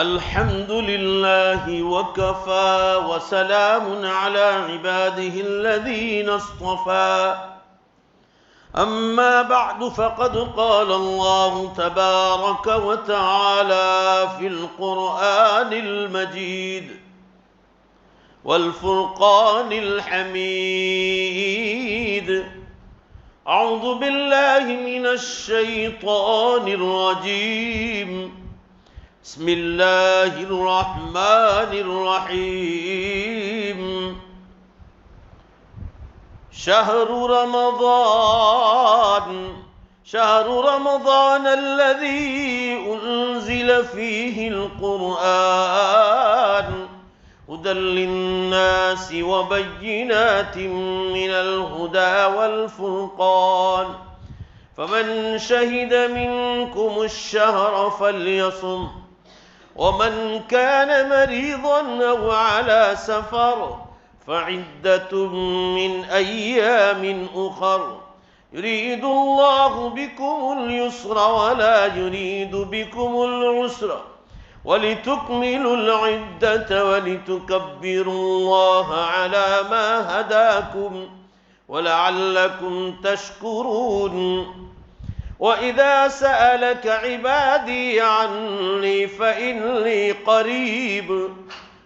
الحمد لله وكفى وسلام على عباده الذين اصطفى أما بعد فقد قال الله تبارك وتعالى في القرآن المجيد والفرقان الحميد أعوذ بالله من الشيطان الرجيم بسم الله الرحمن الرحيم شهر رمضان الذي أنزل فيه القرآن هدى للناس وبينات من الهدى والفرقان فمن شهد منكم الشهر فليصم ومن كان مريضا أو على سفر فعدة من أيام أخر يريد الله بكم اليسر ولا يريد بكم العسر ولتكملوا العدة ولتكبروا الله على ما هداكم ولعلكم تشكرون وإذا سألك عبادي عني فإني قريب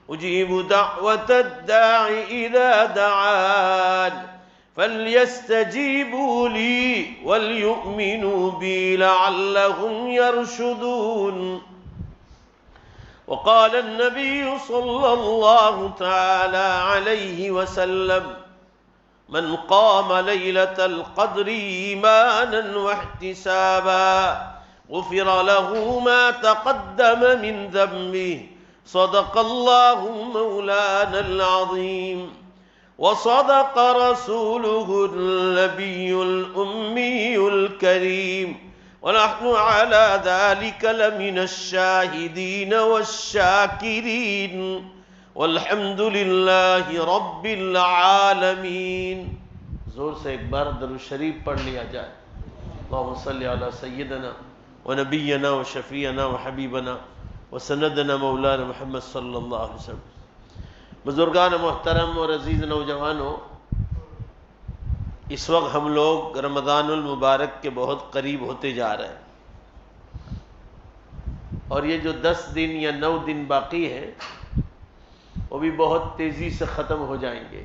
أجيب دعوة الداع إذا دعان فليستجيبوا لي وليؤمنوا بي لعلهم يرشدون وقال النبي صلى الله تعالى عليه وسلم من قام ليلة القدر إيمانا واحتسابا غفر له ما تقدم من ذنبه صدق الله مولانا العظيم وصدق رسوله النبي الأمي الكريم ونحن على ذلك لمن الشاهدين والشاكرين والحمد للہ رب العالمین۔ زور سے ایک بار درود شریف پڑھ لیا جائے۔ اللہم صلی علی سیدنا و نبینا و شفیعنا و حبیبنا و سندنا مولانا محمد صلی اللہ علیہ وسلم۔ بزرگان محترم اور عزیز نوجوانوں، اس وقت ہم لوگ رمضان المبارک کے بہت قریب ہوتے جا رہے ہیں، اور یہ جو 10 دن یا 9 دن باقی ہے وہ بھی بہت تیزی سے ختم ہو جائیں گے۔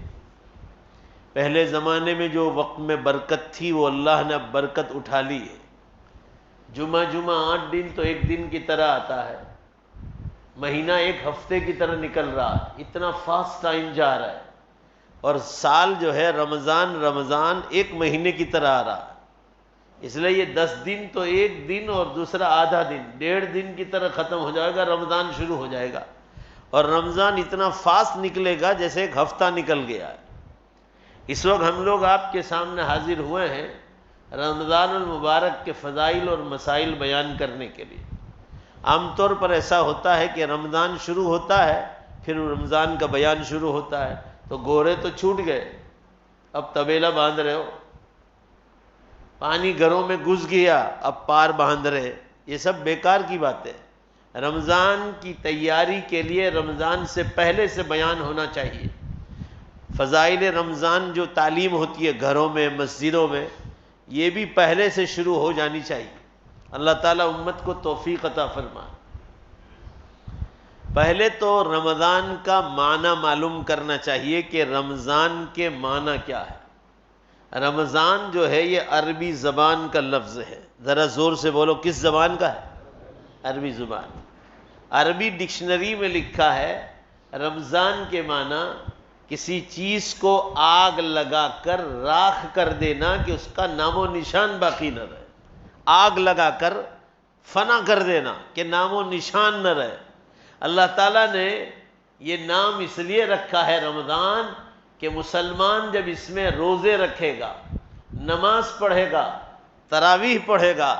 پہلے زمانے میں جو وقت میں برکت تھی وہ اللہ نے اب برکت اٹھا لی ہے۔ جمعہ 8 دن تو ایک دن کی طرح آتا ہے، مہینہ ایک ہفتے کی طرح نکل رہا ہے، اتنا فاسٹ ٹائم جا رہا ہے، اور سال جو ہے رمضان ایک مہینے کی طرح آ رہا ہے۔ اس لیے یہ 10 دن تو ایک دن اور دوسرا آدھا دن، 1.5 دن کی طرح ختم ہو جائے گا، رمضان شروع ہو جائے گا، اور رمضان اتنا فاسٹ نکلے گا جیسے ایک ہفتہ نکل گیا ہے۔ اس وقت ہم لوگ آپ کے سامنے حاضر ہوئے ہیں رمضان المبارک کے فضائل اور مسائل بیان کرنے کے لیے۔ عام طور پر ایسا ہوتا ہے کہ رمضان شروع ہوتا ہے، پھر رمضان کا بیان شروع ہوتا ہے، تو گورے تو چھوٹ گئے، اب طویلہ باندھ رہے ہو، پانی گھروں میں گھس گیا، اب پار باندھ رہے، یہ سب بیکار کی بات ہے۔ رمضان کی تیاری کے لیے رمضان سے پہلے سے بیان ہونا چاہیے۔ فضائل رمضان جو تعلیم ہوتی ہے گھروں میں، مسجدوں میں، یہ بھی پہلے سے شروع ہو جانی چاہیے۔ اللہ تعالیٰ امت کو توفیق عطا فرمائے۔ پہلے تو رمضان کا معنی معلوم کرنا چاہیے کہ رمضان کے معنی کیا ہے۔ رمضان جو ہے یہ عربی زبان کا لفظ ہے، ذرا زور سے بولو کس زبان کا ہے؟ عربی زبان۔ عربی ڈکشنری میں لکھا ہے رمضان کے معنی کسی چیز کو آگ لگا کر راکھ کر دینا کہ اس کا نام و نشان باقی نہ رہے۔ آگ لگا کر فنا کر دینا کہ نام و نشان نہ رہے۔ اللہ تعالیٰ نے یہ نام اس لیے رکھا ہے رمضان کہ مسلمان جب اس میں روزے رکھے گا، نماز پڑھے گا، تراویح پڑھے گا،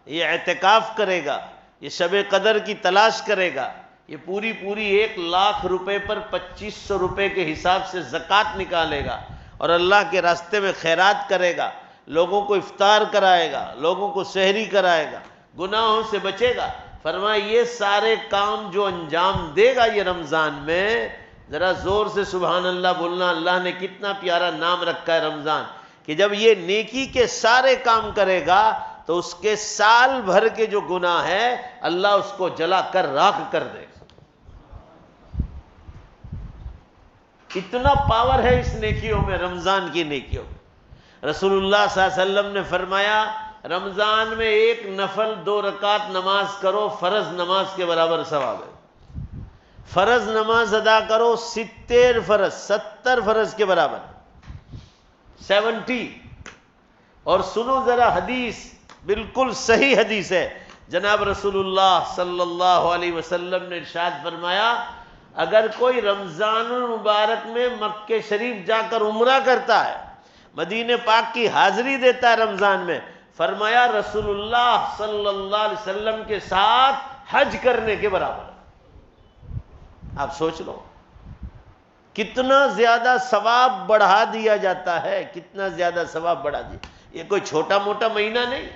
یہ اعتکاف کرے گا، یہ شب قدر کی تلاش کرے گا، یہ پوری 1,00,000 روپے پر 2,500 روپے کے حساب سے زکوٰۃ نکالے گا اور اللہ کے راستے میں خیرات کرے گا، لوگوں کو افطار کرائے گا، لوگوں کو سحری کرائے گا، گناہوں سے بچے گا، فرمایا یہ سارے کام جو انجام دے گا یہ رمضان میں، ذرا زور سے سبحان اللہ بولنا، اللہ نے کتنا پیارا نام رکھا ہے رمضان، کہ جب یہ نیکی کے سارے کام کرے گا تو اس کے سال بھر کے جو گناہ ہے اللہ اس کو جلا کر راکھ کر دے گا۔ اتنا پاور ہے اس نیکیوں میں، رمضان کی نیکیوں میں۔ رسول اللہ صلی اللہ علیہ وسلم نے فرمایا رمضان میں 1 نفل 2 رکعت نماز کرو، فرض نماز کے برابر ثواب ہے۔ فرض نماز ادا کرو 70 فرض کے برابر 70۔ اور سنو ذرا حدیث، بالکل صحیح حدیث ہے، جناب رسول اللہ صلی اللہ علیہ وسلم نے ارشاد فرمایا اگر کوئی رمضان المبارک میں مکہ شریف جا کر عمرہ کرتا ہے، مدینہ پاک کی حاضری دیتا ہے رمضان میں، فرمایا رسول اللہ صلی اللہ علیہ وسلم کے ساتھ حج کرنے کے برابر ہے۔ آپ سوچ لو کتنا زیادہ ثواب بڑھا دیا جاتا ہے، کتنا زیادہ ثواب بڑھا دیا۔ یہ کوئی چھوٹا موٹا مہینہ نہیں،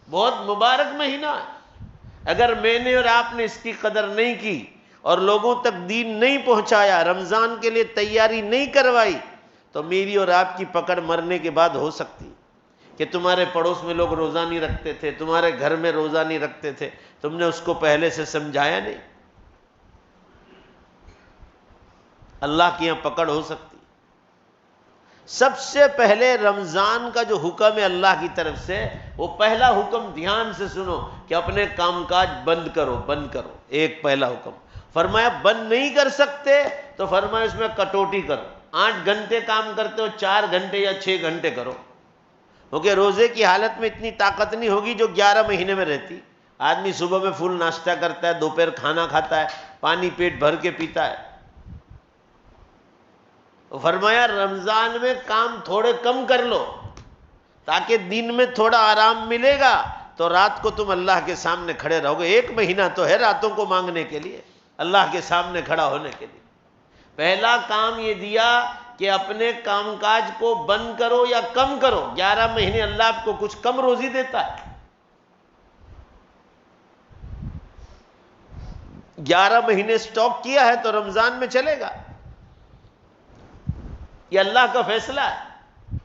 بہت مبارک مہینہ ہے۔ اگر میں نے اور آپ نے اس کی قدر نہیں کی اور لوگوں تک دین نہیں پہنچایا، رمضان کے لیے تیاری نہیں کروائی، تو میری اور آپ کی پکڑ مرنے کے بعد ہو سکتی کہ تمہارے پڑوس میں لوگ روزہ نہیں رکھتے تھے، تمہارے گھر میں روزہ نہیں رکھتے تھے، تم نے اس کو پہلے سے سمجھایا نہیں، اللہ کی یہاں پکڑ ہو سکتی۔ سب سے پہلے رمضان کا جو حکم ہے اللہ کی طرف سے، وہ پہلا حکم دھیان سے سنو کہ اپنے کام کاج بند کرو، بند کرو۔ ایک پہلا حکم فرمایا بند نہیں کر سکتے تو فرمایا اس میں کٹوٹی کرو، 8 گھنٹے کام کرتے ہو 4 گھنٹے یا 6 گھنٹے کرو، کیونکہ روزے کی حالت میں اتنی طاقت نہیں ہوگی جو 11 مہینے میں رہتی۔ آدمی صبح میں فل ناشتہ کرتا ہے، دوپہر کھانا کھاتا ہے، پانی پیٹ بھر کے پیتا ہے۔ فرمایا رمضان میں کام تھوڑے کم کر لو تاکہ دن میں تھوڑا آرام ملے گا تو رات کو تم اللہ کے سامنے کھڑے رہو گے۔ 1 مہینہ تو ہے راتوں کو مانگنے کے لیے، اللہ کے سامنے کھڑا ہونے کے لیے۔ پہلا کام یہ دیا کہ اپنے کام کاج کو بند کرو یا کم کرو۔ 11 مہینے اللہ آپ کو کچھ کم روزی دیتا ہے، 11 مہینے سٹاک کیا ہے تو رمضان میں چلے گا، یہ اللہ کا فیصلہ ہے۔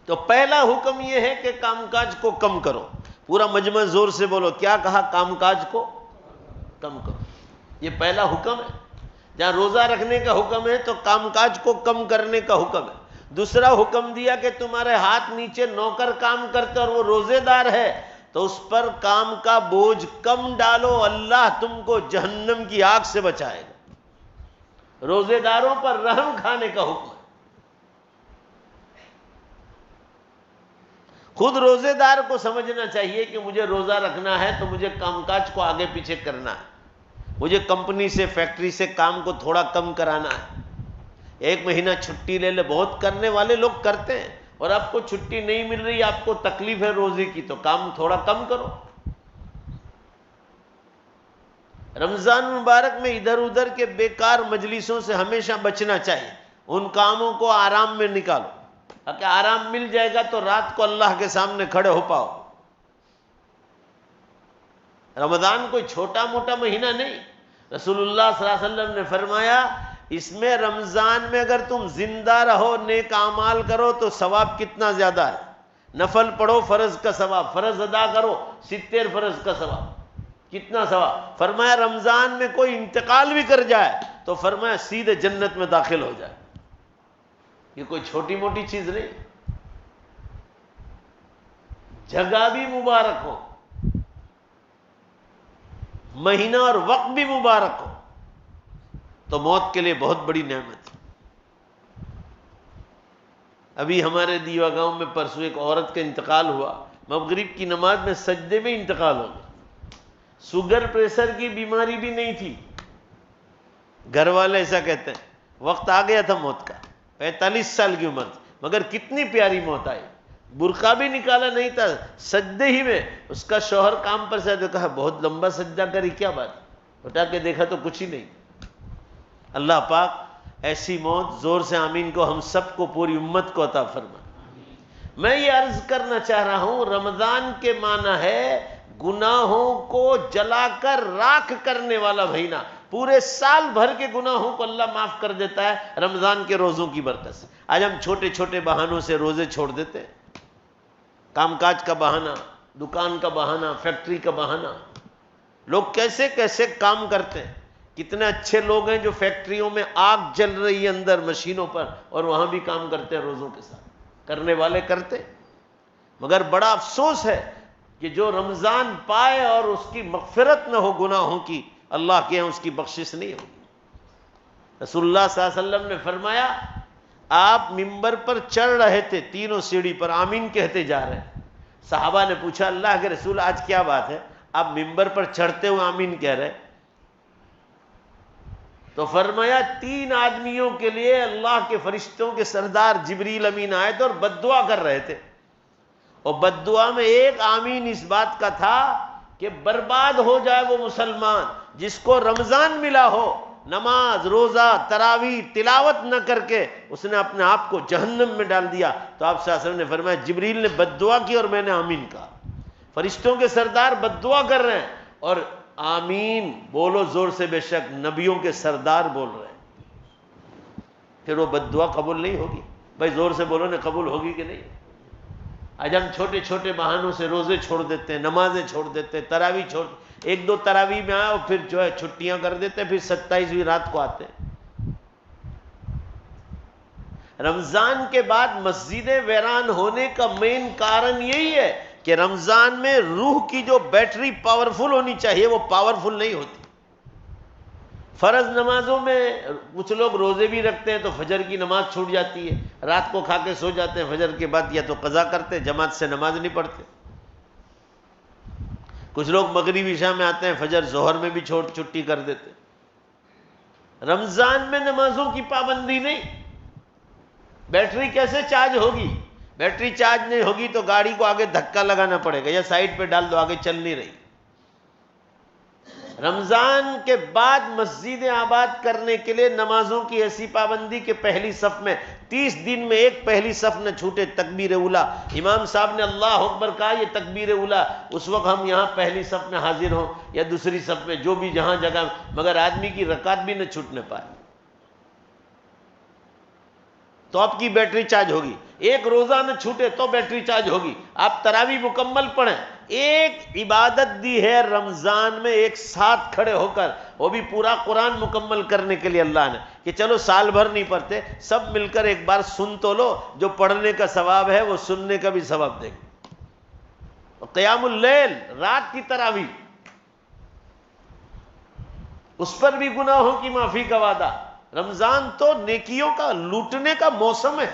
تو پہلا حکم یہ ہے کہ کام کاج کو کم کرو۔ پورا مجمع زور سے بولو، کیا کہا؟ کام کاج کو کم کرو، یہ پہلا حکم ہے۔ جہاں روزہ رکھنے کا حکم ہے تو کام کاج کو کم کرنے کا حکم ہے۔ دوسرا حکم دیا کہ تمہارے ہاتھ نیچے نوکر کام کرتے اور وہ روزے دار ہے تو اس پر کام کا بوجھ کم ڈالو، اللہ تم کو جہنم کی آگ سے بچائے گا۔ روزے داروں پر رحم کھانے کا حکم ہے۔ خود روزے دار کو سمجھنا چاہیے کہ مجھے روزہ رکھنا ہے تو مجھے کام کاج کو آگے پیچھے کرنا ہے، مجھے کمپنی سے فیکٹری سے کام کو تھوڑا کم کرانا ہے۔ 1 مہینہ چھٹی لے لے، بہت کرنے والے لوگ کرتے ہیں، اور آپ کو چھٹی نہیں مل رہی، آپ کو تکلیف ہے روزے کی، تو کام تھوڑا کم کرو۔ رمضان مبارک میں ادھر ادھر کے بیکار مجلسوں سے ہمیشہ بچنا چاہیے، ان کاموں کو آرام میں نکالو، تاکہ آرام مل جائے گا تو رات کو اللہ کے سامنے کھڑے ہو پاؤ۔ رمضان کوئی چھوٹا موٹا مہینہ نہیں۔ رسول اللہ صلی اللہ علیہ وسلم نے فرمایا اس میں رمضان میں اگر تم زندہ رہو، نیک اعمال کرو تو ثواب کتنا زیادہ ہے۔ نفل پڑھو، فرض کا ثواب، فرض ادا کرو 70 فرض کا ثواب، کتنا ثواب۔ فرمایا رمضان میں کوئی انتقال بھی کر جائے تو فرمایا سیدھے جنت میں داخل ہو جائے۔ یہ کوئی چھوٹی موٹی چیز نہیں، جگہ بھی مبارک ہو، مہینہ اور وقت بھی مبارک ہو، تو موت کے لیے بہت بڑی نعمت ہے۔ ابھی ہمارے دیوا گاؤں میں پرسوں ایک عورت کا انتقال ہوا، مغرب کی نماز میں سجدے میں انتقال ہو گیا۔ شوگر پریشر کی بیماری بھی نہیں تھی، گھر والے ایسا کہتے ہیں، وقت آ گیا تھا موت کا، 45 سال کی عمر تھی، مگر کتنی پیاری موت آئی، برقع بھی نکالا نہیں تھا، سجدے ہی میں اس کا شوہر کام پر سے تو کہا بہت لمبا سجدہ کری، کیا بات، اٹھا کے دیکھا تو کچھ ہی نہیں۔ اللہ پاک ایسی موت، زور سے آمین کو، ہم سب کو، پوری امت کو عطا فرما۔ میں یہ عرض کرنا چاہ رہا ہوں، رمضان کے معنی ہے گناہوں کو جلا کر راکھ کرنے والا مہینہ، پورے سال بھر کے گناہوں کو اللہ معاف کر دیتا ہے رمضان کے روزوں کی برکت سے۔ آج ہم چھوٹے چھوٹے بہانوں سے روزے چھوڑ دیتے ہیں، کام کاج کا بہانہ، دکان کا بہانہ، فیکٹری کا بہانہ، لوگ کیسے کیسے کام کرتے ہیں، کتنے اچھے لوگ ہیں جو فیکٹریوں میں آگ جل رہی ہے اندر مشینوں پر، اور وہاں بھی کام کرتے ہیں روزوں کے ساتھ، کرنے والے کرتے، مگر بڑا افسوس ہے کہ جو رمضان پائے اور اس کی مغفرت نہ ہو گناہوں کی، اللہ کے یہاں اس کی بخشش نہیں ہوگی۔ رسول اللہ صلی اللہ علیہ وسلم نے فرمایا، آپ ممبر پر چڑھ رہے تھے، تینوں سیڑھی پر آمین کہتے جا رہے ہیں، صحابہ نے پوچھا اللہ کے رسول آج کیا بات ہے، آپ ممبر پر چڑھتے ہوئے آمین کہہ رہے، تو فرمایا 3 آدمیوں کے لیے اللہ کے فرشتوں کے سردار جبریل امین آئے تھے اور بد دعا کر رہے تھے، اور بد دعا میں ایک آمین اس بات کا تھا کہ برباد ہو جائے وہ مسلمان جس کو رمضان ملا ہو، نماز روزہ تراویح تلاوت نہ کر کے اس نے اپنے آپ کو جہنم میں ڈال دیا۔ تو آپ صلی اللہ علیہ وسلم نے فرمایا جبریل نے بد دعا کی اور میں نے آمین کہا، فرشتوں کے سردار بد دعا کر رہے ہیں اور آمین بولو زور سے، بے شک نبیوں کے سردار بول رہے ہیں، پھر وہ بد دعا قبول نہیں ہوگی؟ بھائی زور سے بولو نا، قبول ہوگی کہ نہیں؟ آج ہم چھوٹے چھوٹے بہانوں سے روزے چھوڑ دیتے ہیں، نمازیں چھوڑ دیتے ہیں، تراویح چھوڑ، 1-2 تراویح میں آئے اور پھر جو ہے چھٹیاں کر دیتے ہیں، پھر 27ویں رات کو آتے ہیں۔ رمضان کے بعد مسجدیں ویران ہونے کا مین کارن یہی ہے کہ رمضان میں روح کی جو بیٹری پاورفل ہونی چاہیے وہ پاورفل نہیں ہوتی۔ فرض نمازوں میں کچھ لوگ روزے بھی رکھتے ہیں تو فجر کی نماز چھوٹ جاتی ہے، رات کو کھا کے سو جاتے ہیں، فجر کے بعد یا تو قضا کرتے ہیں، جماعت سے نماز نہیں پڑھتے۔ کچھ لوگ مغرب عشاء میں آتے ہیں، فجر ظہر میں بھی چھٹی کر دیتے۔ رمضان میں نمازوں کی پابندی نہیں، بیٹری کیسے چارج ہوگی؟ بیٹری چارج نہیں ہوگی تو گاڑی کو آگے دھکا لگانا پڑے گا یا سائڈ پہ ڈال دو، آگے چل نہیں رہی۔ رمضان کے بعد مسجدیں آباد کرنے کے لیے نمازوں کی ایسی پابندی کہ پہلی صف میں 30 دن میں ایک پہلی صف نہ چھوٹے، تکبیر اولا، امام صاحب نے اللہ اکبر کہا، یہ تکبیر اولا، اس وقت ہم یہاں پہلی صف میں حاضر ہوں یا دوسری صف میں، جو بھی جہاں جگہ، مگر آدمی کی رکعت بھی نہ چھوٹنے پائے، تو آپ کی بیٹری چارج ہوگی۔ ایک روزہ نہ چھوٹے تو بیٹری چارج ہوگی۔ آپ تراویح مکمل پڑھیں، ایک عبادت دی ہے رمضان میں ایک ساتھ کھڑے ہو کر، وہ بھی پورا قرآن مکمل کرنے کے لیے اللہ نے، کہ چلو سال بھر نہیں پڑھتے، سب مل کر ایک بار سن تو لو، جو پڑھنے کا ثواب ہے وہ سننے کا بھی ثواب دے گا۔ قیام اللیل، رات کی تراویح، اس پر بھی گناہوں کی معافی کا وعدہ۔ رمضان تو نیکیوں کا لوٹنے کا موسم ہے،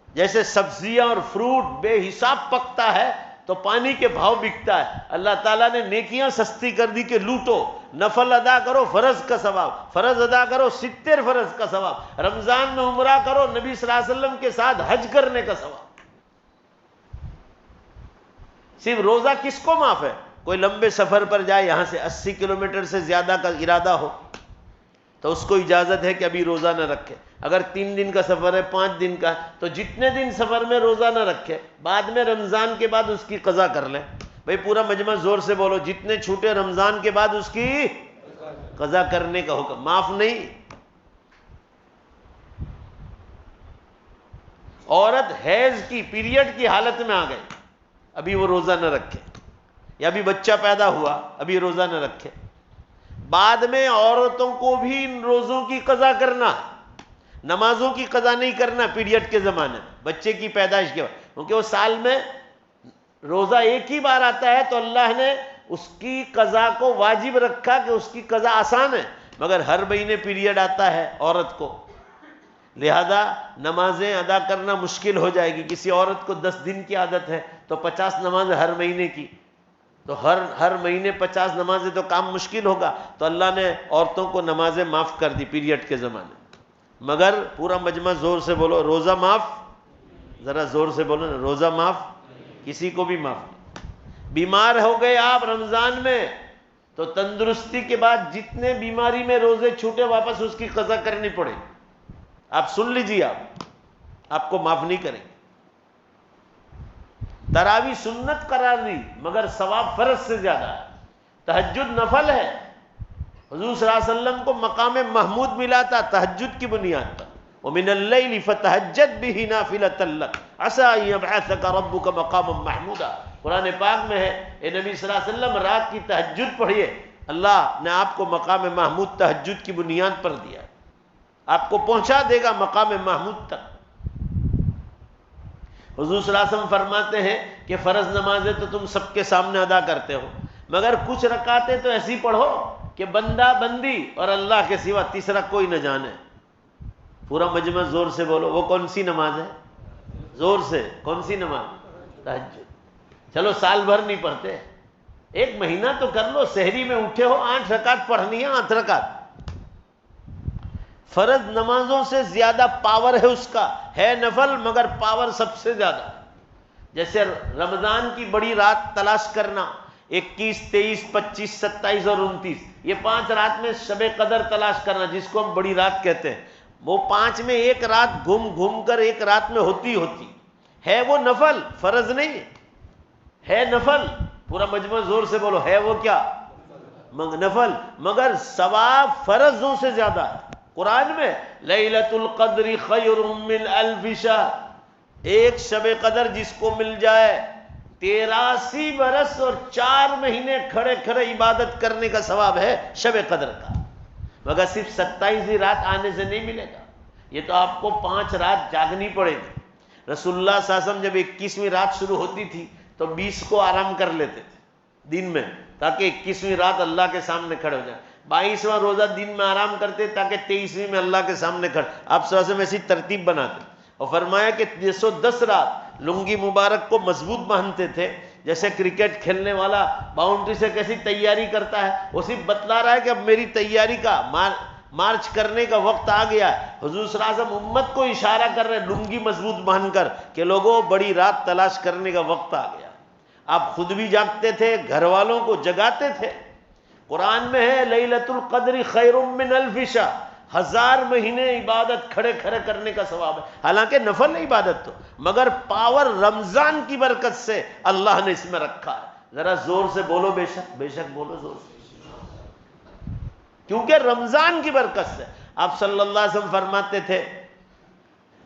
جیسے سبزیاں اور فروٹ بے حساب پکتا ہے تو پانی کے بھاؤ بکتا ہے، اللہ تعالیٰ نے نیکیاں سستی کر دی کہ لوٹو، نفل ادا کرو فرض کا ثواب، فرض ادا کرو 70 فرض کا ثواب، رمضان میں عمرہ کرو نبی صلی اللہ علیہ وسلم کے ساتھ حج کرنے کا ثواب۔ صرف روزہ کس کو معاف ہے؟ کوئی لمبے سفر پر جائے، یہاں سے 80 کلومیٹر سے زیادہ کا ارادہ ہو تو اس کو اجازت ہے کہ ابھی روزہ نہ رکھے۔ اگر 3 دن کا سفر ہے، 5 دن کا، تو جتنے دن سفر میں روزہ نہ رکھے، بعد میں رمضان کے بعد اس کی قضا کر لیں۔ بھئی پورا مجمع زور سے بولو، جتنے چھوٹے رمضان کے بعد اس کی قضا کرنے کا حکم، معاف نہیں۔ عورت حیض کی، پیریڈ کی حالت میں آ گئی، ابھی وہ روزہ نہ رکھے، یا ابھی بچہ پیدا ہوا ابھی روزہ نہ رکھے۔ بعد میں عورتوں کو بھی ان روزوں کی قضا کرنا، نمازوں کی قضا نہیں کرنا پیریڈ کے زمانے میں، بچے کی پیدائش کے بعد، کیونکہ وہ سال میں روزہ ایک ہی بار آتا ہے تو اللہ نے اس کی قضا کو واجب رکھا کہ اس کی قضا آسان ہے، مگر ہر مہینے پیریڈ آتا ہے عورت کو، لہذا نمازیں ادا کرنا مشکل ہو جائے گی۔ کسی عورت کو 10 دن کی عادت ہے تو 50 نمازیں ہر مہینے کی، تو ہر مہینے 50 نمازیں تو کام مشکل ہوگا، تو اللہ نے عورتوں کو نمازیں معاف کر دی پیریڈ کے زمانے میں۔ مگر پورا مجمع زور سے بولو روزہ معاف، ذرا زور سے بولو نا، روزہ معاف کسی کو بھی معاف نہیں۔ بیمار ہو گئے آپ رمضان میں تو تندرستی کے بعد جتنے بیماری میں روزے چھوٹے واپس اس کی قضا کرنی پڑے، آپ سن لیجیے، آپ کو معاف نہیں کریں۔ تراویح سنت قرار دی مگر ثواب فرض سے زیادہ ہے، تہجد نفل ہے، حضور صلی اللہ علیہ وسلم کو مقام محمود ملا تھا تہجد کی بنیاد پر، وَمِنَ اللَّيْلِ فَتَهَجَّدْ بِهِ نَافِلَةً لَكَ عَسَىٰ أَن يَبْعَثَكَ رَبُّكَ مَقَامًا مَحْمُودًا۔ قرآن پاک میں ہے اے نبی صلی اللہ علیہ وسلم رات کی تہجد پڑھیے، اللہ نے آپ کو مقام محمود تہجد کی بنیاد پر دیا، آپ کو پہنچا دے گا مقام محمود تک۔ حضور صلی اللہ علیہ وسلم فرماتے ہیں کہ فرض نمازیں تو تم سب کے سامنے ادا کرتے ہو، مگر کچھ رکعتیں تو ایسی پڑھو کہ بندہ بندی اور اللہ کے سوا تیسرا کوئی نہ جانے۔ پورا مجمع زور سے بولو، وہ کون سی نماز ہے؟ زور سے، کون سی نماز؟ تہجد۔ چلو سال بھر نہیں پڑھتے، ایک مہینہ تو کر لو، سحری میں اٹھے ہو 8 رکعت پڑھنی ہے، 8 رکعت۔ فرض نمازوں سے زیادہ پاور ہے اس کا، ہے نفل مگر پاور سب سے زیادہ۔ جیسے رمضان کی بڑی رات تلاش کرنا، 21، 23، 25، 27 اور 29، یہ 5 رات میں شب قدر تلاش کرنا جس کو ہم بڑی رات کہتے ہیں، وہ 5 میں ایک رات گھوم کر ایک رات میں ہوتی ہے وہ نفل، فرض نہیں ہے نفل۔ پورا مجمع زور سے بولو، ہے وہ کیا؟ نفل، مگر ثواب فرضوں سے زیادہ ہے۔ قرآن میں لیلۃ القدر خیر من الف شہر، ایک شب قدر جس کو مل جائے 83 برس اور 4 مہینے کھڑے کھڑے عبادت کرنے کا ثواب ہے شب قدر کا، مگر صرف 27ویں رات آنے سے نہیں ملے گا، یہ تو آپ کو 5 رات جاگنی پڑے گی۔ رسول اللہ صلی اللہ علیہ وسلم جب 21ویں رات شروع ہوتی تھی تو 20 کو آرام کر لیتے تھے دن میں، تاکہ 21ویں رات اللہ کے سامنے کھڑے ہو جائیں۔ 22واں روزہ دن میں آرام کرتے تاکہ 23ویں میں اللہ کے سامنے کھڑے۔ آپ صلی اللہ علیہ وسلم ایسی ترتیب بناتے اور فرمایا کہ 110 رات لنگی مبارک کو مضبوط باندھتے تھے، جیسے کرکٹ کھیلنے والا باؤنڈری سے کیسی تیاری کرتا ہے، وہ صرف بتلا رہا ہے کہ اب میری تیاری کا مارچ کرنے کا وقت آ گیا ہے۔ حضور صلی اللہ علیہ وسلم امت کو اشارہ کر رہے لنگی مضبوط باندھ کر کہ لوگوں بڑی رات تلاش کرنے کا وقت آ گیا۔ آپ خود بھی جاگتے تھے، گھر والوں کو جگاتے تھے۔ قرآن میں ہے لیلۃ القدر خیر من الف شہر، 1000 مہینے عبادت کھڑے کھڑے کرنے کا ثواب ہے، حالانکہ نفل عبادت تو، مگر پاور رمضان کی برکت سے اللہ نے اس میں رکھا ہے۔ ذرا زور سے بولو بے شک، بے شک بولو زور سے، کیونکہ رمضان کی برکت سے۔ آپ صلی اللہ علیہ وسلم فرماتے تھے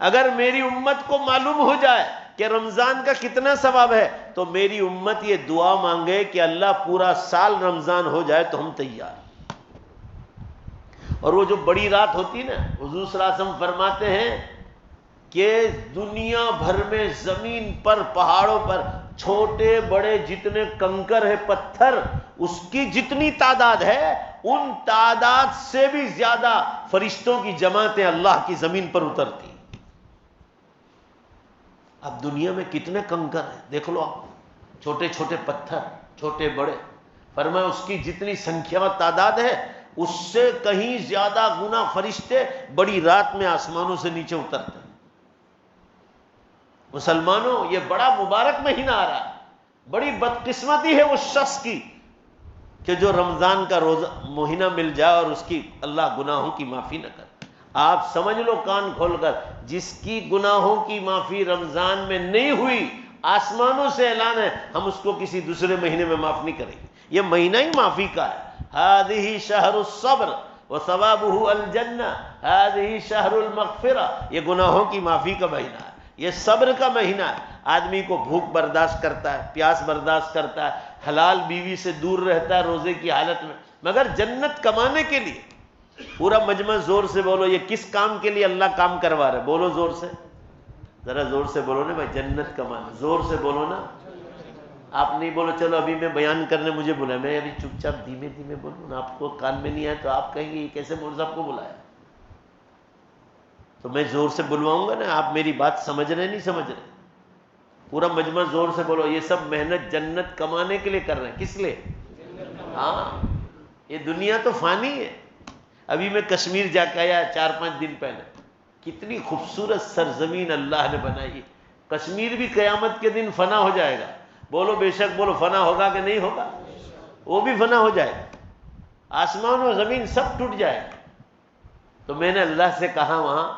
اگر میری امت کو معلوم ہو جائے کہ رمضان کا کتنا ثواب ہے تو میری امت یہ دعا مانگے کہ اللہ پورا سال رمضان ہو جائے تو ہم تیار۔ اور وہ جو بڑی رات ہوتی نا، حضور صلی اللہ علیہ وسلم فرماتے ہیں کہ دنیا بھر میں زمین پر پہاڑوں پر چھوٹے بڑے جتنے کنکر ہے پتھر، اس کی جتنی تعداد ہے ان تعداد سے بھی زیادہ فرشتوں کی جماعتیں اللہ کی زمین پر اترتی۔ اب دنیا میں کتنے کنکر ہیں دیکھ لو آپ، چھوٹے چھوٹے پتھر، چھوٹے بڑے، فرمایا اس کی جتنی سنکھیا و تعداد ہے اس سے کہیں زیادہ گنا فرشتے بڑی رات میں آسمانوں سے نیچے اترتے ہیں۔ مسلمانوں یہ بڑا مبارک مہینہ آ رہا ہے، بڑی بدقسمتی ہے اس شخص کی کہ جو رمضان کا روزہ مہینہ مل جائے اور اس کی اللہ گناہوں کی معافی نہ کرے۔ آپ سمجھ لو کان کھول کر، جس کی گناہوں کی معافی رمضان میں نہیں ہوئی، آسمانوں سے اعلان ہے ہم اس کو کسی دوسرے مہینے میں معاف نہیں کریں گے، یہ مہینہ ہی معافی کا ہے۔ هذه شہر الصبر وثوابه الجنہ، هذه شہر المغفرہ، یہ گناہوں کی معافی کا مہینہ ہے، یہ صبر کا مہینہ ہے۔ آدمی کو بھوک برداشت کرتا ہے، پیاس برداشت کرتا ہے، حلال بیوی سے دور رہتا ہے روزے کی حالت میں، مگر جنت کمانے کے لیے۔ پورا مجمع زور سے بولو، یہ کس کام کے لیے اللہ کام کروا رہے؟ بولو زور سے، ذرا زور سے بولو نا بھائی، جنت کمانے، زور سے بولو نا۔ آپ نہیں بولو چلو ابھی میں بیان کرنے مجھے بلایا، میں ابھی چپ چاپ دھیمے دھیمے بولوں نا، آپ کو کان میں نہیں آئے تو آپ کہیں گے یہ کیسے مول صاحب کو بلایا، تو میں زور سے بلواؤں گا نا، آپ میری بات سمجھ رہے نہیں سمجھ رہے؟ پورا مجمع زور سے بولو، یہ سب محنت جنت کمانے کے لیے کر رہے ہیں، کس لیے؟ ہاں، یہ دنیا تو فانی ہے۔ ابھی میں کشمیر جا کے آیا 4-5 دن پہلے، کتنی خوبصورت سرزمین اللہ نے بنائی. کشمیر بھی قیامت کے دن فنا ہو جائے گا. بولو بے شک بولو، فنا ہوگا کہ نہیں ہوگا؟ وہ بھی فنا ہو جائے گا. آسمان و زمین سب ٹوٹ جائے گا. تو میں نے اللہ سے کہا، وہاں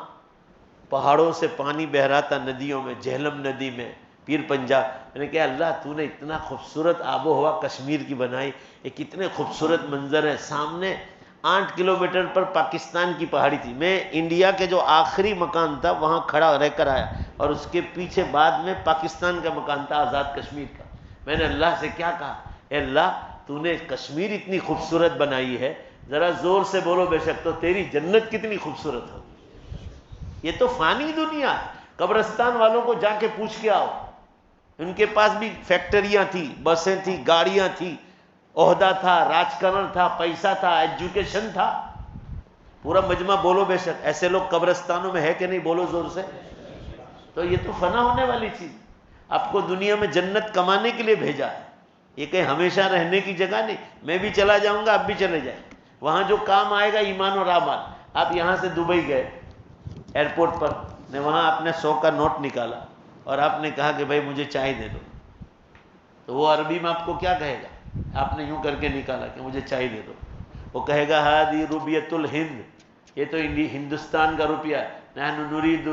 پہاڑوں سے پانی بہ رہا تھا ندیوں میں، جہلم ندی میں، پیر پنجاب. میں نے کہا اللہ تو نے اتنا خوبصورت آب و ہوا کشمیر کی بنائی، یہ کتنے خوبصورت منظر ہے. سامنے 8 کلومیٹر پر پاکستان کی پہاڑی تھی. میں انڈیا کے جو آخری مکان تھا وہاں کھڑا رہ کر آیا، اور اس کے پیچھے بعد میں پاکستان کا مکان تھا، آزاد کشمیر کا. میں نے اللہ سے کیا کہا، اے اللہ تو نے کشمیر اتنی خوبصورت بنائی ہے، ذرا زور سے بولو بے شک تو تیری جنت کتنی خوبصورت ہو. یہ تو فانی دنیا ہے. قبرستان والوں کو جا کے پوچھ کے آؤ، ان کے پاس بھی فیکٹریاں تھی، بسیں تھی، گاڑیاں تھی، عہدہ تھا، راج کرن تھا، پیسہ تھا، ایجوکیشن تھا، پورا مجمع. بولو بے شک ایسے لوگ قبرستانوں میں ہے کہ نہیں؟ بولو زور سے. تو یہ تو فنا ہونے والی چیز. آپ کو دنیا میں جنت کمانے کے لیے بھیجا ہے، یہ کہیں ہمیشہ رہنے کی جگہ نہیں. میں بھی چلا جاؤں گا، آپ بھی چلے جائیں. وہاں جو کام آئے گا ایمان اور اعمال. آپ یہاں سے دبئی گئے ایئرپورٹ پر، نے وہاں اپنے 100 کا نوٹ نکالا اور آپ نے کہا کہ بھائی مجھے چائے دے دو، تو وہ عربی میں آپ کو کیا کہے گا؟ آپ نے یوں کر کے نکالا کہ مجھے چائے دے دو، وہ کہے گا ہادی روبیت الہند، یہ تو ہندوستان کا روپیہ ہے. نحن نرید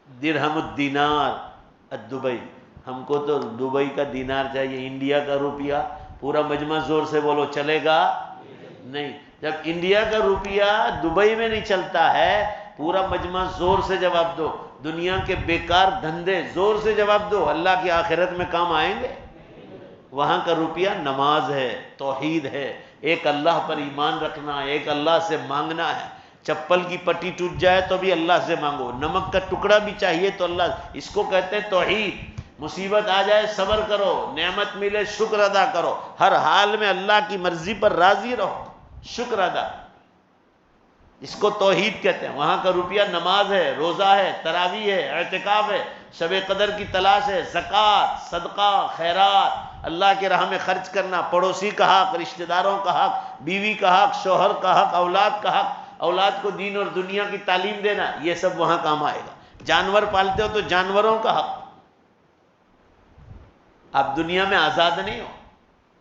درہم الدینار الدبئی، ہم کو تو دبئی کا دینار چاہیے، انڈیا کا روپیہ. پورا مجمع زور سے بولو چلے گا نہیں. جب انڈیا کا روپیہ دبئی میں نہیں چلتا ہے، پورا مجمع زور سے جواب دو. دنیا کے بیکار دھندے زور سے جواب دو، اللہ کی آخرت میں کام آئیں گے؟ وہاں کا روپیہ نماز ہے، توحید ہے، ایک اللہ پر ایمان رکھنا ہے، ایک اللہ سے مانگنا ہے. چپل کی پٹی ٹوٹ جائے تو بھی اللہ سے مانگو، نمک کا ٹکڑا بھی چاہیے تو اللہ، اس کو کہتے ہیں توحید. مصیبت آ جائے صبر کرو، نعمت ملے شکر ادا کرو، ہر حال میں اللہ کی مرضی پر راضی رہو، شکر ادا. اس کو توحید کہتے ہیں. وہاں کا روپیہ نماز ہے، روزہ ہے، تراویح ہے، اعتکاف ہے، شب قدر کی تلاش ہے، زکوٰۃ، صدقہ، خیرات، اللہ کے راہ میں خرچ کرنا، پڑوسی کا حق، رشتہ داروں کا حق، بیوی کا حق، شوہر کا حق، اولاد کا حق، اولاد کو دین اور دنیا کی تعلیم دینا، یہ سب وہاں کام آئے گا. جانور پالتے ہو تو جانوروں کا حق. آپ دنیا میں آزاد نہیں ہو.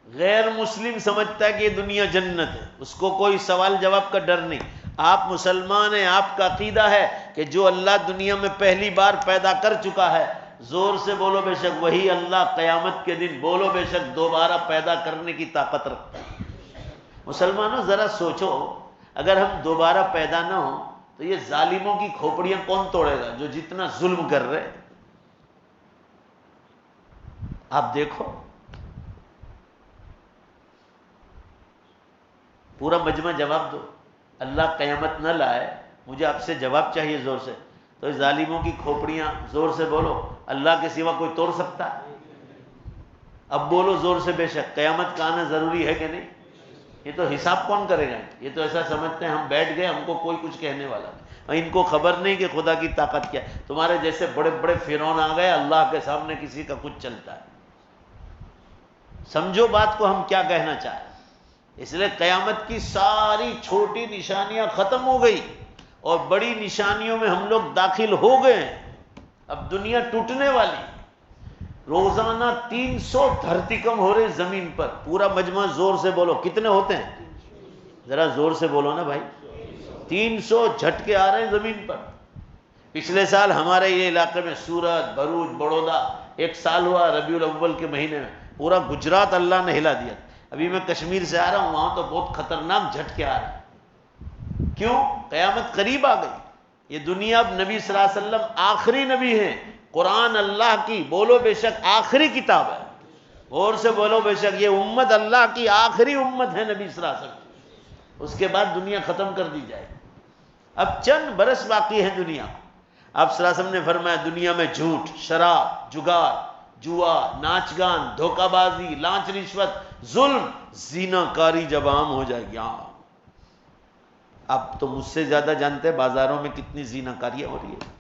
غیر مسلم سمجھتا ہے کہ یہ دنیا جنت ہے، اس کو کوئی سوال جواب کا ڈر نہیں. آپ مسلمان ہیں، آپ کا عقیدہ ہے کہ جو اللہ دنیا میں پہلی بار پیدا کر چکا ہے، زور سے بولو بے شک وہی اللہ قیامت کے دن بولو بے شک دوبارہ پیدا کرنے کی طاقت رکھتا ہے. مسلمانوں ذرا سوچو، اگر ہم دوبارہ پیدا نہ ہوں تو یہ ظالموں کی کھوپڑیاں کون توڑے گا جو جتنا ظلم کر رہے؟ آپ دیکھو پورا مجمع جواب دو. اللہ قیامت نہ لائے، مجھے آپ سے جواب چاہیے زور سے. تو اس ظالموں کی کھوپڑیاں زور سے بولو، اللہ کے سوا کوئی توڑ سکتا ہے؟ اب بولو زور سے بے شک قیامت کا آنا ضروری ہے کہ نہیں؟ یہ تو حساب کون کرے گا؟ یہ تو ایسا سمجھتے ہیں ہم بیٹھ گئے، ہم کو کوئی کچھ کہنے والا نہیں. ان کو خبر نہیں کہ خدا کی طاقت کیا ہے. تمہارے جیسے بڑے بڑے فرعون آ گئے، اللہ کے سامنے کسی کا کچھ چلتا ہے. سمجھو بات کو ہم کیا کہنا چاہیں. اس لیے قیامت کی ساری چھوٹی نشانیاں ختم ہو گئی اور بڑی نشانیوں میں ہم لوگ داخل ہو گئے ہیں. اب دنیا ٹوٹنے والی. روزانہ 300 دھرتی کم ہو رہے زمین پر. پورا مجمع زور سے بولو کتنے ہوتے ہیں؟ ذرا زور سے بولو نا بھائی. 300 جھٹکے آ رہے ہیں زمین پر. پچھلے سال ہمارے یہ علاقے میں سورت، بھروچ، بڑودہ، ایک سال ہوا ربیع الاول کے مہینے میں، پورا گجرات اللہ نے ہلا دیا. ابھی میں کشمیر سے آ رہا ہوں، وہاں تو بہت خطرناک جھٹکے آ رہے ہیں. کیوں؟ قیامت قریب آ گئی. یہ دنیا اب نبی صلی اللہ علیہ وسلم آخری نبی ہیں. قرآن اللہ کی بولو بے شک آخری کتاب ہے. اور سے بولو بے شک یہ امت اللہ کی آخری امت ہے نبی صلی اللہ علیہ وسلم. اس کے بعد دنیا ختم کر دی جائے. اب چند برس باقی ہیں دنیا. آپ صلی اللہ علیہ وسلم نے فرمایا دنیا میں جھوٹ، شراب، جگار، جوا، ناچ گان، دھوکہ بازی، لانچ رشوت، ظلم، زنا کاری جب عام ہو جائے گی. اب تو مجھ سے زیادہ جانتے ہیں بازاروں میں کتنی زنا کاریاں ہو رہی ہے.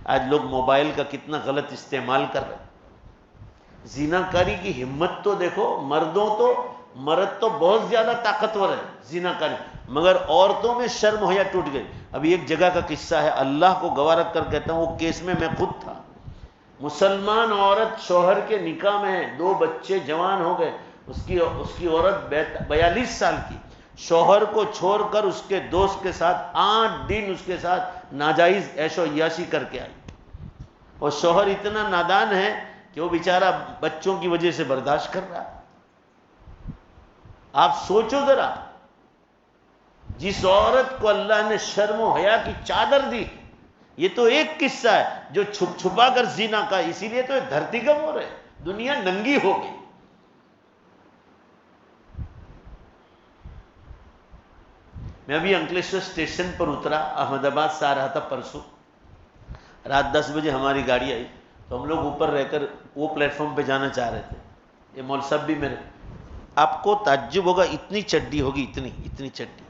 آج لوگ موبائل کا کتنا غلط استعمال کر رہے ہیں. زنا کاری کی ہمت تو دیکھو. مرد تو بہت زیادہ طاقتور ہے زنا کاری، مگر عورتوں میں شرم حیا ٹوٹ گئی. ابھی ایک جگہ کا قصہ ہے، اللہ کو گواہ رکھ کر کہتا ہوں، وہ کیس میں خود تھا۔ مسلمان عورت شوہر کے نکاح میں ہے، 2 بچے جوان ہو گئے، اس کی عورت 42 سال کی، شوہر کو چھوڑ کر اس کے دوست کے ساتھ 8 دن اس کے ساتھ ناجائز عیش و عیاشی کر کے آئی، اور شوہر اتنا نادان ہے کہ وہ بیچارہ بچوں کی وجہ سے برداشت کر رہا ہے۔ آپ سوچو ذرا، جس عورت کو اللہ نے شرم و حیا کی چادر دی، یہ تو ایک قصہ ہے جو چھپ چھپا کر زنا کا، اسی لیے تو یہ دھرتی کم ہو رہے، دنیا ننگی ہو گئی۔ میں ابھی انکلیشور اسٹیشن پر اترا، احمد آباد سے آ رہا تھا پرسوں، رات 10 بجے ہماری گاڑی آئی، تو ہم لوگ اوپر رہ کر وہ پلیٹ فارم پہ جانا چاہ رہے تھے، یہ مول صاحب بھی میرے، آپ کو تعجب ہوگا، اتنی چڈی ہوگی، اتنی چڈی،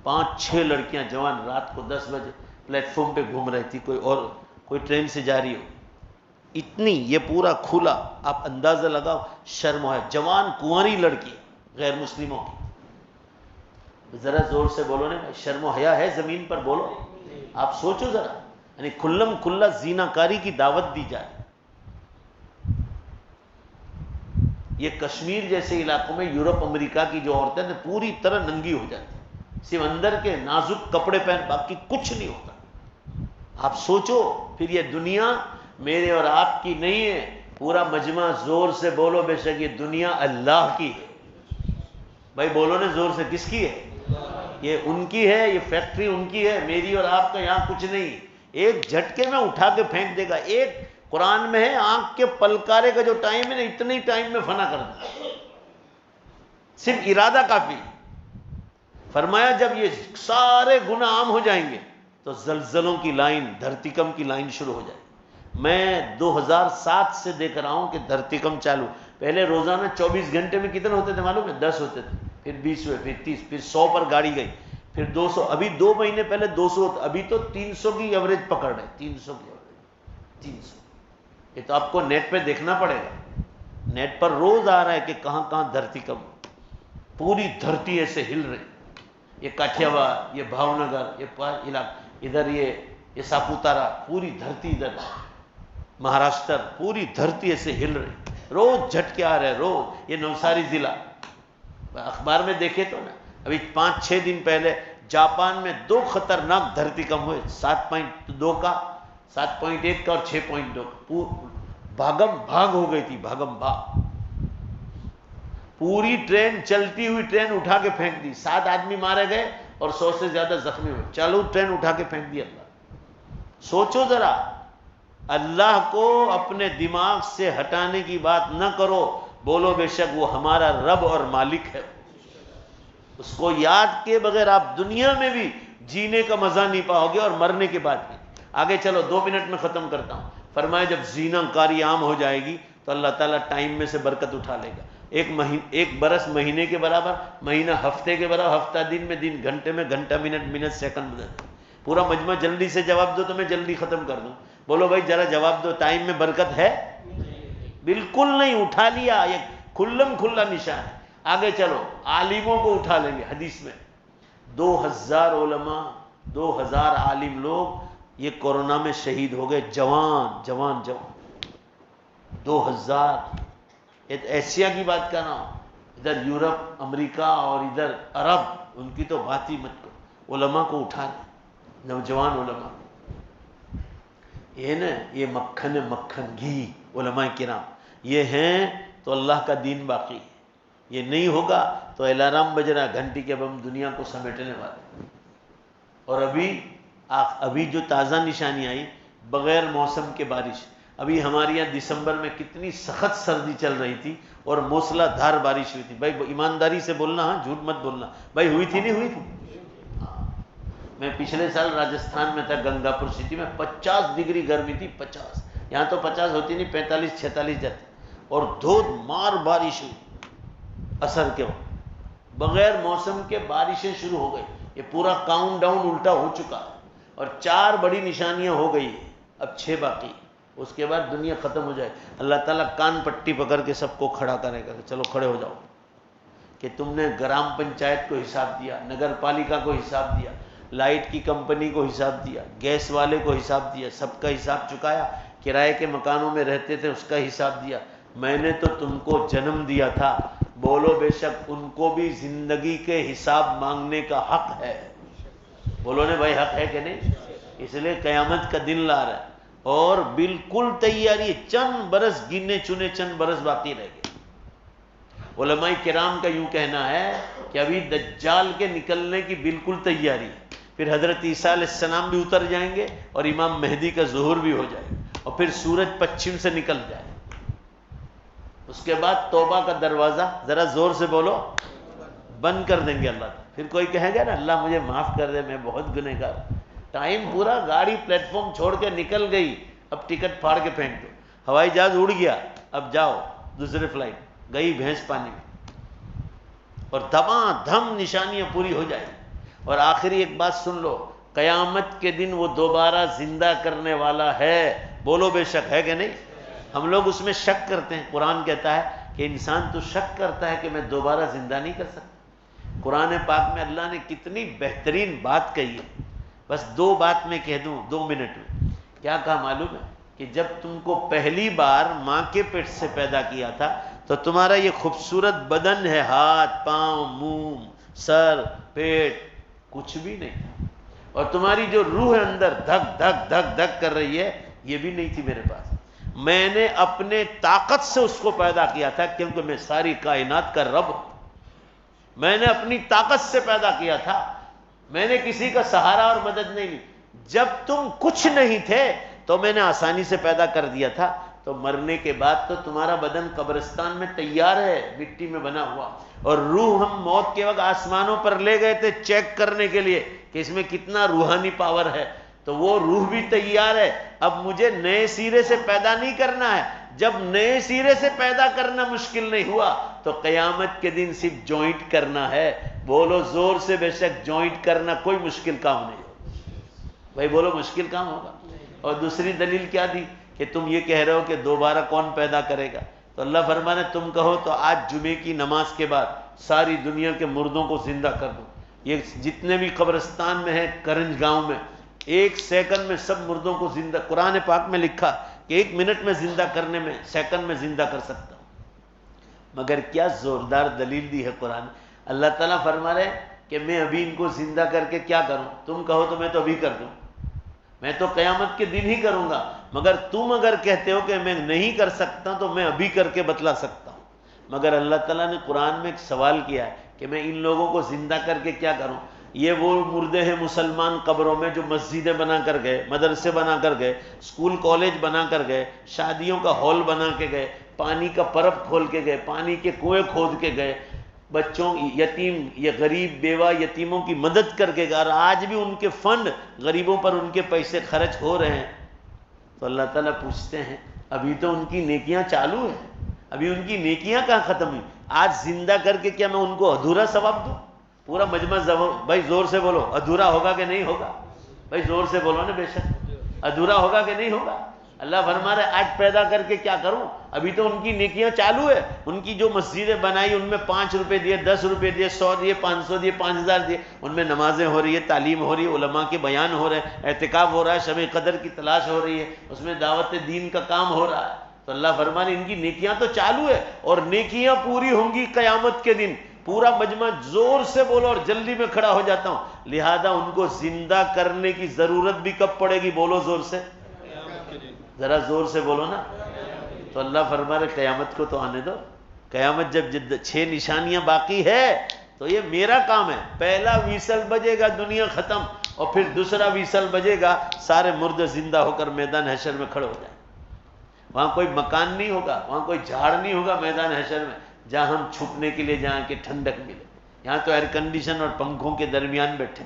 5-6 لڑکیاں جوان رات کو 10 بجے پلیٹ فارم پہ گھوم رہی تھی، کوئی ٹرین سے جا رہی ہو، اتنی، یہ پورا کھلا، آپ اندازہ لگاؤ، شرم ہے، جوان کنواری لڑکی غیر مسلموں کی، ذرا زور سے بولو نا، شرم و حیا ہے زمین پر، بولو۔ آپ سوچو ذرا، یعنی کھلم کھلا زینہ کاری کی دعوت دی جائے۔ یہ کشمیر جیسے علاقوں میں یورپ امریکہ کی جو عورتیں ہیں پوری طرح ننگی ہو جاتی ہیں، صرف اندر کے نازک کپڑے پہن، باقی کچھ نہیں ہوتا۔ آپ سوچو، پھر یہ دنیا میرے اور آپ کی نہیں ہے، پورا مجمع زور سے بولو بے شک یہ دنیا اللہ کی ہے۔ بھائی بولو نا زور سے، کس کی ہے؟ یہ ان کی ہے، یہ فیکٹری ان کی ہے، میری اور آپ کا یہاں کچھ نہیں۔ ایک جھٹکے میں اٹھا کے پھینک دے گا۔ ایک قرآن میں ہے، آنکھ کے پلکارے کا جو ٹائم ہے نا، اتنے ہی ٹائم میں فنا کر دے، صرف ارادہ کافی۔ فرمایا جب یہ سارے گناہ عام ہو جائیں گے تو زلزلوں کی لائن، دھرتی کم کی لائن شروع ہو جائے گی۔ میں 2007 سے دیکھ رہا ہوں کہ دھرتی کم چالو، پہلے روزانہ 24 گھنٹے میں کتنے ہوتے تھے معلوم ہے؟ 10 ہوتے تھے، پھر 20 ہوئے، پھر 30، پھر 100 پر گاڑی گئی، پھر 200، ابھی 2 مہینے پہلے 200 ہوتا، ابھی تو 300 کی ایوریج پکڑ رہے، 300 کی ایوریج، 300۔ یہ تو آپ کو نیٹ پہ دیکھنا پڑے گا، نیٹ پر روز آ رہا ہے کہ کہاں کہاں دھرتی کم، پوری دھرتی ایسے ہل رہی، یہ کاٹھیاواد، یہ بھاونگر، یہ علاقہ ادھر، یہ ساپوتارا، پوری دھرتی ادھر، مہاراشٹر، پوری دھرتی ایسے ہل رہی، روز جھٹکے آ رہے، روز۔ یہ نوساری ضلع اخبار میں دیکھے تو نا، ابھی 5-6 دن پہلے جاپان میں 2 خطرناک دھرتی کم ہوئے، 7.2 کا، 7.1 کا اور 6.2 کا، بھاگم بھاگ ہو گئی تھی، بھاگم بھاگ۔ پوری ٹرین، چلتی ہوئی ٹرین اٹھا کے پھینک دی، 7 آدمی مارے گئے اور 100 سے زیادہ زخمی ہوئے، چالو ٹرین اٹھا کے پھینک دی۔ اللہ، سوچو ذرا، اللہ کو اپنے دماغ سے ہٹانے کی بات نہ کرو، بولو بے شک وہ ہمارا رب اور مالک ہے، اس کو یاد کے بغیر آپ دنیا میں بھی جینے کا مزہ نہیں پاؤ گے، اور مرنے کے بعد بھی۔ آگے چلو، 2 منٹ میں ختم کرتا ہوں۔ فرمایا جب زینہ کاری عام ہو جائے گی تو اللہ تعالیٰ ٹائم میں سے برکت اٹھا لے گا۔ ایک برس مہینے کے برابر، مہینہ ہفتے کے برابر، ہفتہ دن میں، دن گھنٹے میں، گھنٹہ منٹ سیکنڈ میں۔ پورا مجمع جلدی سے جواب دو تو میں جلدی ختم کر دوں۔ بولو بھائی ذرا جواب دو، ٹائم میں برکت ہے؟ بالکل نہیں۔ اٹھا لیا، یہ کھلم کھلا نشان ہے۔ آگے چلو، عالموں کو اٹھا لیں گے۔ حدیث میں 2000 علماء، 2000 عالم لوگ یہ کورونا میں شہید ہو گئے، جوان جوان جوان، 2000۔ ایشیا کی بات کر رہا ہوں، ادھر یورپ، امریکہ اور ادھر عرب، ان کی تو بات ہی مت کرو۔ علماء کو اٹھا لیں، نوجوان علماء، یہ نا، یہ مکھن گھی علماء کرام، یہ ہیں تو اللہ کا دین باقی ہے۔ یہ نہیں ہوگا تو الارم بج رہا، گھنٹی کے اب ہم دنیا کو سمیٹنے والے۔ اور ابھی جو تازہ نشانی آئی، بغیر موسم کے بارش، ابھی ہمارے یہاں دسمبر میں کتنی سخت سردی چل رہی تھی اور موسلا دھار بارش ہوئی تھی۔ بھائی ایمانداری سے بولنا، ہاں جھوٹ مت بولنا، بھائی ہوئی تھی نہیں ہوئی تھی؟ میں پچھلے سال راجستھان میں تھا، گنگا پور سٹی میں 50 ڈگری گرمی تھی، 50، یہاں تو 50 ہوتی نہیں، 45-46 جاتی، اور دھوت مار بارش ہوئی اثر کے وقت، بغیر موسم کے بارشیں شروع ہو گئی۔ یہ پورا کاؤنٹ ڈاؤن الٹا ہو چکا ہے، اور 4 بڑی نشانیاں ہو گئی، اب 6 باقی، اس کے بعد دنیا ختم ہو جائے۔ اللہ تعالیٰ کان پٹی پکڑ کے سب کو کھڑا کرے گا کہ چلو کھڑے ہو جاؤ، کہ تم نے گرام پنچایت کو حساب دیا، نگر پالیکا کو حساب دیا، لائٹ کی کمپنی کو حساب دیا، گیس والے کو حساب دیا، سب کا حساب چکایا، کرائے کے مکانوں میں رہتے تھے اس کا حساب دیا۔ میں نے تو تم کو جنم دیا تھا، بولو بے شک ان کو بھی زندگی کے حساب مانگنے کا حق ہے۔ بولو نے بھائی حق ہے کہ نہیں؟ اس لیے قیامت کا دن لا رہا ہے اور بالکل تیاری، چند برس گنے چنے چند برس باقی رہ گئے۔ علماء کرام کا یوں کہنا ہے کہ ابھی دجال کے نکلنے کی بالکل تیاری ہے، پھر حضرت عیسیٰ علیہ السلام بھی اتر جائیں گے اور امام مہدی کا ظہور بھی ہو جائے گا اور پھر سورج پچھم سے نکل جائے گا۔ اس کے بعد توبہ کا دروازہ ذرا زور سے بولو بند کر دیں گے اللہ تعالیٰ۔ پھر کوئی کہے گا نا اللہ مجھے معاف کر دے میں بہت گنہگار، ٹائم پورا، گاڑی پلیٹ فارم چھوڑ کے نکل گئی، اب ٹکٹ پھاڑ کے پھینک دو، ہوائی جہاز اڑ گیا، اب جاؤ دوسرے فلائٹ، گئی بھینس پانی میں، اور دھما دھم نشانیاں پوری ہو جائیں۔ اور آخری ایک بات سن لو، قیامت کے دن وہ دوبارہ زندہ کرنے والا ہے، بولو بے شک ہے کہ نہیں؟ ہم لوگ اس میں شک کرتے ہیں، قرآن کہتا ہے کہ انسان تو شک کرتا ہے کہ میں دوبارہ زندہ نہیں کر سکتا۔ قرآن پاک میں اللہ نے کتنی بہترین بات کہی ہے، بس دو بات میں کہہ دوں 2 منٹ میں۔ کیا کہا معلوم ہے؟ کہ جب تم کو پہلی بار ماں کے پیٹ سے پیدا کیا تھا تو تمہارا یہ خوبصورت بدن ہے، ہاتھ پاؤں منہ سر پیٹ کچھ بھی نہیں تھا، اور تمہاری جو روح ہے اندر دھک دھک دھک دھک کر رہی ہے یہ بھی نہیں تھی میرے پاس۔ میں نے اپنے طاقت سے اس کو پیدا کیا تھا کیونکہ میں ساری کائنات کا رب ہوں، میں نے اپنی طاقت سے پیدا کیا تھا، میں نے کسی کا سہارا اور مدد نہیں لی۔ جب تم کچھ نہیں تھے تو میں نے آسانی سے پیدا کر دیا تھا، تو مرنے کے بعد تو تمہارا بدن قبرستان میں تیار ہے مٹی میں بنا ہوا، اور روح ہم موت کے وقت آسمانوں پر لے گئے تھے چیک کرنے کے لیے کہ اس میں کتنا روحانی پاور ہے، تو وہ روح بھی تیار ہے۔ اب مجھے نئے سرے سے پیدا نہیں کرنا ہے، جب نئے سرے سے پیدا کرنا مشکل نہیں ہوا تو قیامت کے دن صرف جوائنٹ کرنا ہے، بولو زور سے بے شک جوائنٹ کرنا کوئی مشکل کام نہیں ہوگا، بھائی بولو مشکل کام ہوگا۔ اور دوسری دلیل کیا دی کہ تم یہ کہہ رہے ہو کہ دوبارہ کون پیدا کرے گا، تو اللہ فرمانے تم کہو تو آج جمعے کی نماز کے بعد ساری دنیا کے مردوں کو زندہ کر دو، یہ جتنے بھی قبرستان میں ہیں کرنج گاؤں میں، 1 سیکنڈ میں سب مردوں کو زندہ، قرآن پاک میں لکھا کہ 1 منٹ میں زندہ کرنے میں، سیکنڈ میں زندہ کر سکتا ہوں۔ مگر کیا زوردار دلیل دی ہے قرآن، اللہ تعالیٰ فرما رہے کہ میں ابھی ان کو زندہ کر کے کیا کروں، تم کہو تو میں تو ابھی کر دوں، میں تو قیامت کے دن ہی کروں گا، مگر تم اگر کہتے ہو کہ میں نہیں کر سکتا تو میں ابھی کر کے بتلا سکتا ہوں۔ مگر اللہ تعالیٰ نے قرآن میں ایک سوال کیا ہے کہ میں ان لوگوں کو زندہ کر کے کیا کروں، یہ وہ مردے ہیں مسلمان قبروں میں جو مسجدیں بنا کر گئے، مدرسے بنا کر گئے، اسکول کالج بنا کر گئے، شادیوں کا ہال بنا کے گئے، پانی کا پرب کھول کے گئے، پانی کے کنویں کھود کے گئے، بچوں یتیم یا غریب بیوہ یتیموں کی مدد کر کے گئے، اور آج بھی ان کے فنڈ غریبوں پر ان کے پیسے خرچ ہو رہے ہیں۔ تو اللہ تعالیٰ پوچھتے ہیں ابھی تو ان کی نیکیاں چالو ہیں، ابھی ان کی نیکیاں کہاں ختم ہوئی، آج زندہ کر کے کیا میں ان کو ادھورا ثواب دوں؟ پورا مجمع بھائی زور سے بولو ادھورا ہوگا کہ نہیں ہوگا، بھائی زور سے بولو نا بے شک، ادھورا ہوگا کہ نہیں ہوگا؟ اللہ فرما رہے آج پیدا کر کے کیا کروں، ابھی تو ان کی نیکیاں چالو ہے، ان کی جو مسجدیں بنائی ان میں 5 روپے دیے، 10 روپے دیے، 100 دیے، 500 دیے، 5000 دیے، ان میں نمازیں ہو رہی ہے، تعلیم ہو رہی ہے، علماء کے بیان ہو رہے ہیں، اعتکاف ہو رہا ہے، شب قدر کی تلاش ہو رہی ہے، اس میں دعوت دین کا کام ہو رہا ہے، تو اللہ فرما رہے ان کی نیکیاں تو چالو ہے، اور نیکیاں پوری ہوں گی قیامت کے دن۔ پورا مجمع زور سے بولو، اور جلدی میں کھڑا ہو جاتا ہوں، لہذا ان کو زندہ کرنے کی ضرورت بھی کب پڑے گی، بولو زور سے، ذرا زور سے بولو نا۔ تو اللہ فرما رہے قیامت کو تو آنے دو، قیامت جب 6 نشانیاں باقی ہے تو یہ میرا کام ہے، پہلا ویسل بجے گا دنیا ختم، اور پھر دوسرا ویسل بجے گا سارے مردے زندہ ہو کر میدان حشر میں کھڑے ہو جائیں، وہاں کوئی مکان نہیں ہوگا، وہاں کوئی جھاڑ نہیں ہوگا میدان حشر میں جہاں ہم چھپنے کے لیے جہاں کہ ٹھنڈک ملے، یہاں تو ایئر کنڈیشن اور پنکھوں کے درمیان بیٹھے،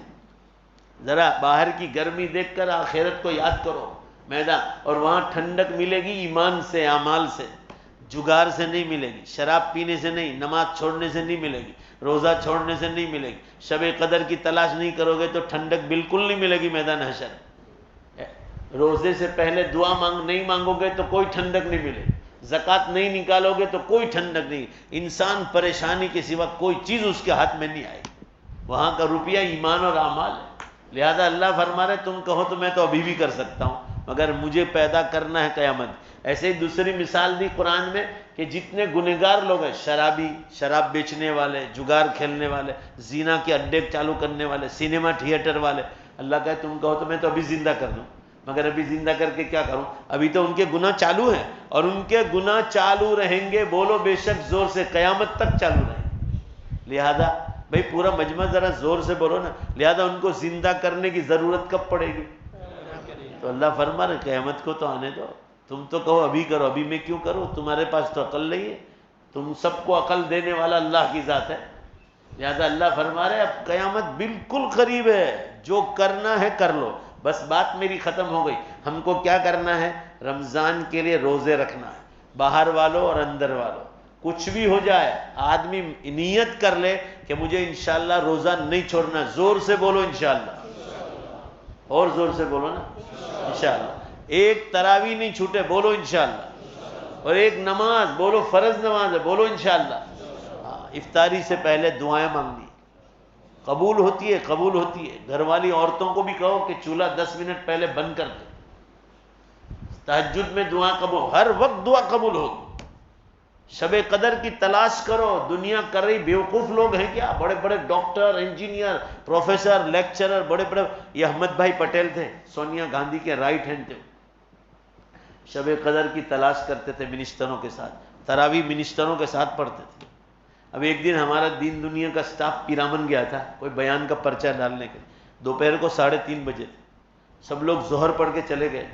ذرا باہر کی گرمی دیکھ کر آخرت کو یاد کرو میدان، اور وہاں ٹھنڈک ملے گی ایمان سے، اعمال سے، جگار سے نہیں ملے گی، شراب پینے سے نہیں، نماز چھوڑنے سے نہیں ملے گی، روزہ چھوڑنے سے نہیں ملے گی، شب قدر کی تلاش نہیں کرو گے تو ٹھنڈک بالکل نہیں ملے گی میدان حشر۔ روزے سے پہلے دعا نہیں مانگو گے تو کوئی ٹھنڈک نہیں ملے گی، زکوٰۃ نہیں نکالو گے تو کوئی ٹھنڈک نہیں، انسان پریشانی کے سوا کوئی چیز اس کے ہاتھ میں نہیں آئے گی، وہاں کا روپیہ ایمان اور اعمال ہے۔ لہذا اللہ فرما رہے تم کہو تو میں تو ابھی بھی کر سکتا ہوں، مگر مجھے پیدا کرنا ہے قیامت۔ ایسے ہی دوسری مثال دی قرآن میں کہ جتنے گنہگار لوگ ہیں، شرابی، شراب بیچنے والے، جگار کھیلنے والے، زنا کے اڈے چالو کرنے والے، سینما تھیٹر والے، اللہ کہے تم کہو تو میں تو ابھی زندہ کر دوں، مگر ابھی زندہ کر کے کیا کروں؟ ابھی تو ان کے گناہ چالو ہیں، اور ان کے گناہ چالو رہیں گے، بولو بے شک زور سے، قیامت تک چالو رہیں گے۔ لہذا بھئی پورا مجمع ذرا زور سے بولو نا، لہذا ان کو زندہ کرنے کی ضرورت کب پڑے گی؟ تو اللہ فرما رہے قیامت کو تو آنے دو، تم تو کہو ابھی کرو، ابھی میں کیوں کروں؟ تمہارے پاس تو عقل نہیں ہے، تم سب کو عقل دینے والا اللہ کی ذات ہے۔ لہذا اللہ فرما رہے اب قیامت بالکل قریب ہے، جو کرنا ہے کر لو، بس بات میری ختم ہو گئی۔ ہم کو کیا کرنا ہے؟ رمضان کے لیے روزے رکھنا ہے، باہر والوں اور اندر والوں، کچھ بھی ہو جائے آدمی نیت کر لے کہ مجھے انشاءاللہ روزہ نہیں چھوڑنا۔ زور سے بولو انشاءاللہ، اور زور سے بولو نا انشاءاللہ۔ ایک تراویح نہیں چھوٹے، بولو انشاءاللہ، اور ایک نماز بولو، فرض نماز ہے، بولو انشاءاللہ۔ افطاری سے پہلے دعائیں مانگنی، قبول ہوتی ہے، قبول ہوتی ہے۔ گھر والی عورتوں کو بھی کہو کہ چولہا 10 منٹ پہلے بند کر دو، تہجد میں دعا قبول، ہر وقت دعا قبول ہوگی۔ شب قدر کی تلاش کرو، دنیا کر رہی، بیوقوف لوگ ہیں کیا؟ بڑے بڑے ڈاکٹر، انجینئر، پروفیسر، لیکچرر، بڑے بڑے، یہ احمد بھائی پٹیل تھے، سونیا گاندھی کے رائٹ ہینڈ تھے، شب قدر کی تلاش کرتے تھے منسٹروں کے ساتھ، تراویح منسٹروں کے ساتھ پڑھتے تھے۔ اب ایک دن ہمارا دین دنیا کا سٹاف پیرامن گیا تھا کوئی بیان کا پرچہ ڈالنے کے، دوپہر کو 3:30 بجے تھے، سب لوگ ظہر پڑھ کے چلے گئے،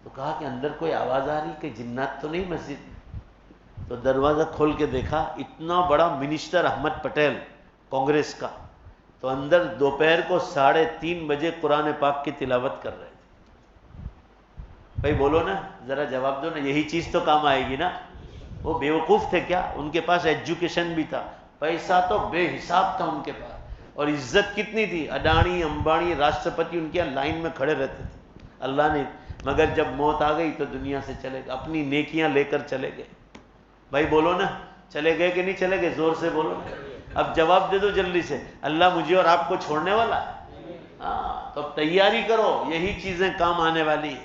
تو کہا کہ اندر کوئی آواز آ رہی کہ جنات تو نہیں مسجد میں؟ تو دروازہ کھول کے دیکھا، اتنا بڑا منسٹر احمد پٹیل کانگریس کا، تو اندر دوپہر کو 3:30 بجے قرآن پاک کی تلاوت کر رہے تھے۔ بھائی بولو نا، ذرا جواب دو نا، یہی چیز تو کام آئے گی نا۔ وہ بیوقوف تھے کیا؟ ان کے پاس ایجوکیشن بھی تھا، پیسہ تو بے حساب تھا ان کے پاس، اور عزت کتنی تھی، اڈانی، امبانی، راشٹرپتی ان کے لائن میں کھڑے رہتے تھے۔ اللہ نے، مگر جب موت آ گئی تو دنیا سے چلے گئے، اپنی نیکیاں لے کر چلے گئے۔ بھائی بولو نا، چلے گئے کہ نہیں چلے گئے؟ زور سے بولو نا، اب جواب دے دو جلدی سے۔ اللہ مجھے اور آپ کو چھوڑنے والا ہے؟ ہاں، تو اب تیاری کرو، یہی چیزیں کام آنے والی ہیں۔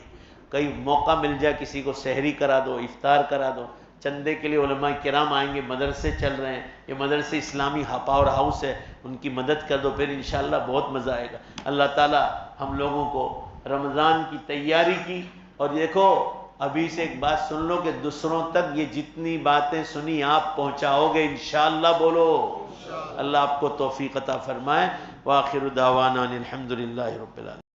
کئی موقع مل جائے کسی کو سحری کرا دو، افطار کرا دو، چندے کے لیے علماء کرام آئیں گے، مدرسے چل رہے ہیں، یہ مدرسے اسلامی پاور ہاؤس ہے، ان کی مدد کر دو، پھر انشاءاللہ بہت مزہ آئے گا۔ اللہ تعالی ہم لوگوں کو رمضان کی تیاری کی، اور دیکھو ابھی سے ایک بات سن لو کہ دوسروں تک یہ جتنی باتیں سنی آپ پہنچاؤ گے انشاءاللہ، بولو اللہ آپ کو توفیق عطا فرمائے۔ وآخر دعوانا الحمدللہ رب العالمین۔